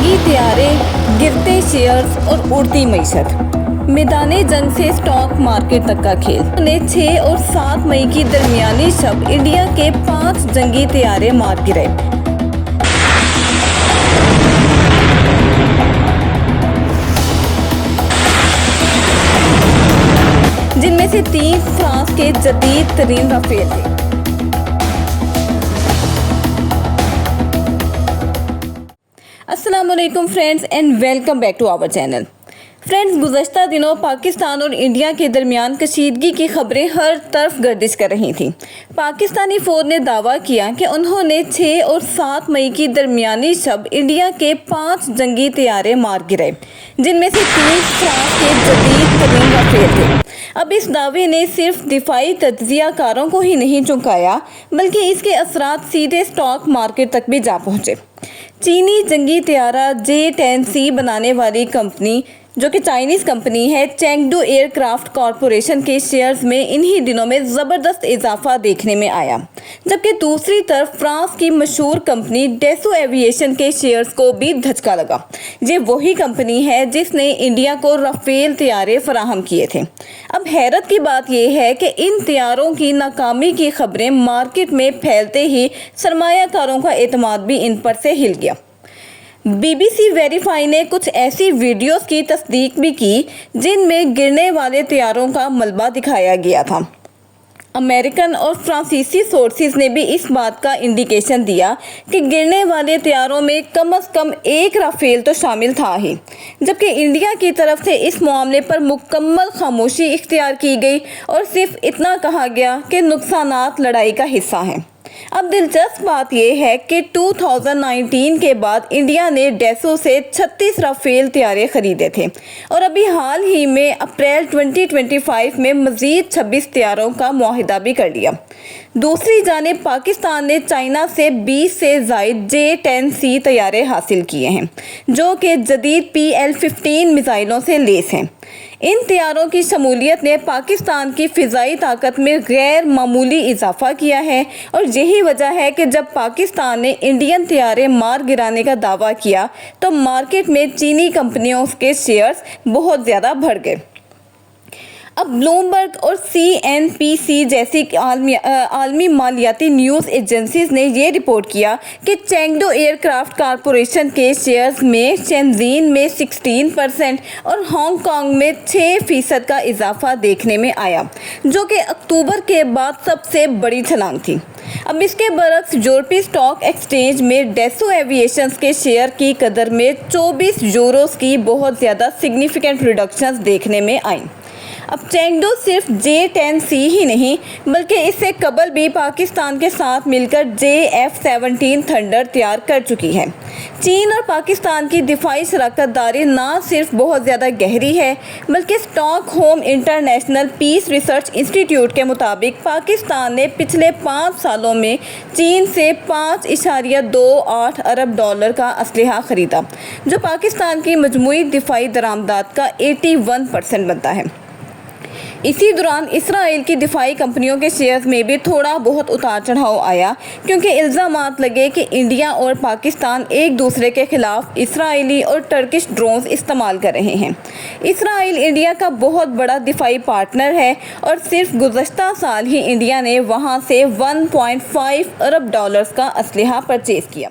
जंगी तैयारे, गिरते शेयर्स और उड़ती मईशत। मैदान जंग से स्टॉक मार्केट तक का खेल। 6 और 7 मई की दरमियानी शब इंडिया के 5 जंगी तैयारे मार गिरे। जिनमें से 3 फ्रांस के जदीद तरीन राफेल थे। अस्सलामुअलैकुम friends and welcome back to our channel. Friends, गुज़श्ता दिनों पाकिस्तान और इंडिया के दरमियान कशीदगी की खबरें हर तरफ गर्दिश कर रही थीं। पाकिस्तानी फ़ौज ने दावा किया कि उन्होंने 6 और 7 मई की दरमियानी शब इंडिया के 5 जंगी तैयारे मार गिराए, जिनमें से 3 फ्रांस के जदीद तरीन राफेल थे। अब इस दावे ने सिर्फ दिफाई तज्ज़ियाकारों को ही नहीं चौंकाया, बल्कि इसके असरात सीधे स्टॉक मार्केट तक भी जा पहुँचे। चीनी जंगी तैयारा J-10C बनाने वाली कंपनी, जो कि चाइनीज़ कंपनी है, चेंगडू एयरक्राफ्ट कॉरपोरेशन के शेयर्स में इन्हीं दिनों में ज़बरदस्त इजाफा देखने में आया, जबकि दूसरी तरफ फ्रांस की मशहूर कंपनी डेसो एविएशन के शेयर्स को भी धचका लगा। ये वही कंपनी है जिसने इंडिया को राफेल तैयारे फराहम किए थे। अब हैरत की बात यह है कि इन तैयारों की नाकामी की खबरें मार्केट में फैलते ही सरमायाकारों का एतमाद भी इन पर से हिल गया। BBC वेरीफाई ने कुछ ऐसी वीडियोस की तस्दीक भी की जिनमें गिरने वाले तैयारों का मलबा दिखाया गया था। अमेरिकन और फ्रांसीसी सोर्सेज ने भी इस बात का इंडिकेशन दिया कि गिरने वाले तैयारों में कम से कम एक राफेल तो शामिल था ही, जबकि इंडिया की तरफ से इस मामले पर मुकम्मल खामोशी इख्तियार की गई और सिर्फ इतना कहा गया कि नुकसानात लड़ाई का हिस्सा हैं। अब दिलचस्प बात यह है कि 2019 के बाद इंडिया ने डेसो से 36 राफेल तैयारे खरीदे थे और अभी हाल ही में अप्रैल 2025 में मज़ीद 26 तैयारों का मुआहिदा भी कर लिया। दूसरी जानिब पाकिस्तान ने चाइना से 20 से ज़ायद J-10C तैयारे हासिल किए हैं, जो कि जदीद PL-15 मिसाइलों से लेस हैं। इन तैयारों की शमूलियत ने पाकिस्तान की फ़िज़ाई ताकत में गैर मामूली इजाफा किया है और यही वजह है कि जब पाकिस्तान ने इंडियन तैयारे मार गिराने का दावा किया तो मार्केट में चीनी कंपनियों के शेयर्स बहुत ज़्यादा बढ़ गए। अब ब्लूमबर्ग और CNBC जैसी आलमी मालियाती न्यूज़ एजेंसीज़ ने ये रिपोर्ट किया कि चेंगडू एयरक्राफ्ट कॉरपोरेशन के शेयर्स में शेनज़ीन में 16% और हांगकांग में 6% का इजाफा देखने में आया, जो कि अक्टूबर के बाद सबसे बड़ी छलांग थी। अब इसके बरक्स यूरोपीय स्टॉक एक्सचेंज में डेसो एविएशन के शेयर की कदर में 24 यूरोस की बहुत ज़्यादा सिग्निफिकेंट रिडक्शंस देखने में आई। अब चेंगडू सिर्फ J-10C ही नहीं, बल्कि इससे कबल भी पाकिस्तान के साथ मिलकर JF-17 थंडर तैयार कर चुकी है। चीन और पाकिस्तान की दिफाई शराकतदारी ना सिर्फ बहुत ज़्यादा गहरी है, बल्कि Stockholm International Peace Research Institute के मुताबिक पाकिस्तान ने पिछले 5 सालों में चीन से $5.28 अरब का असलहा ख़रीदा, जो पाकिस्तान की मजमूई दिफाई दरामदात का 81% बनता है। इसी दौरान इसराइल की दिफाई कंपनियों के शेयर्स में भी थोड़ा बहुत उतार चढ़ाव आया, क्योंकि इल्ज़ामात लगे कि इंडिया और पाकिस्तान एक दूसरे के खिलाफ इसराइली और टर्किश ड्रोन्स इस्तेमाल कर रहे हैं। इसराइल इंडिया का बहुत बड़ा दिफाई पार्टनर है और सिर्फ गुज़श्ता साल ही इंडिया ने वहां से $1.5 अरब का असलहा परचेज़ किया।